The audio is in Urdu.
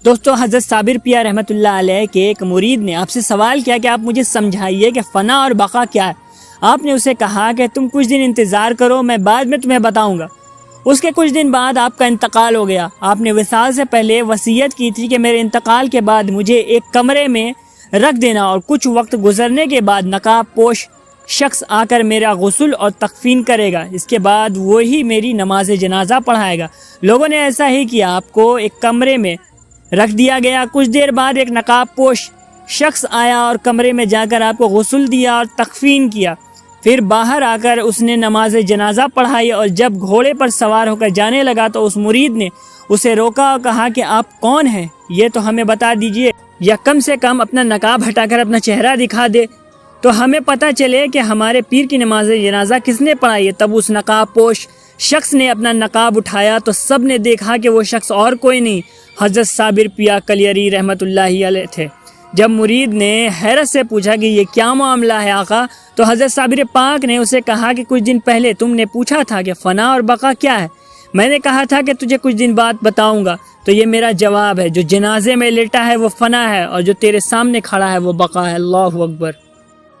دوستو حضرت صابر پیا رحمۃ اللہ علیہ کے ایک مرید نے آپ سے سوال کیا کہ آپ مجھے سمجھائیے کہ فنا اور بقا کیا ہے۔ آپ نے اسے کہا کہ تم کچھ دن انتظار کرو، میں بعد میں تمہیں بتاؤں گا۔ اس کے کچھ دن بعد آپ کا انتقال ہو گیا۔ آپ نے وصال سے پہلے وصیت کی تھی کہ میرے انتقال کے بعد مجھے ایک کمرے میں رکھ دینا اور کچھ وقت گزرنے کے بعد نقاب پوش شخص آ کر میرا غسل اور تکفین کرے گا، اس کے بعد وہی میری نماز جنازہ پڑھائے گا۔ لوگوں نے ایسا ہی کیا، آپ کو ایک کمرے میں رکھ دیا گیا۔ کچھ دیر بعد ایک نقاب پوش شخص آیا اور کمرے میں جا کر آپ کو غسل دیا اور تکفین کیا۔ پھر باہر آ کر اس نے نماز جنازہ پڑھائی اور جب گھوڑے پر سوار ہو کر جانے لگا تو اس مرید نے اسے روکا اور کہا کہ آپ کون ہیں، یہ تو ہمیں بتا دیجئے، یا کم سے کم اپنا نقاب ہٹا کر اپنا چہرہ دکھا دے تو ہمیں پتہ چلے کہ ہمارے پیر کی نماز جنازہ کس نے پڑھائی ہے۔ تب اس نقاب پوش شخص نے اپنا نقاب اٹھایا تو سب نے دیکھا کہ وہ شخص اور کوئی نہیں، حضرت صابر پیا کلیری رحمۃ اللہ علیہ تھے۔ جب مرید نے حیرت سے پوچھا کہ یہ کیا معاملہ ہے آقا، تو حضرت صابر پاک نے اسے کہا کہ کچھ دن پہلے تم نے پوچھا تھا کہ فنا اور بقا کیا ہے، میں نے کہا تھا کہ تجھے کچھ دن بعد بتاؤں گا، تو یہ میرا جواب ہے، جو جنازے میں لیٹا ہے وہ فنا ہے اور جو تیرے سامنے کھڑا ہے وہ بقا ہے۔ اللہ اکبر۔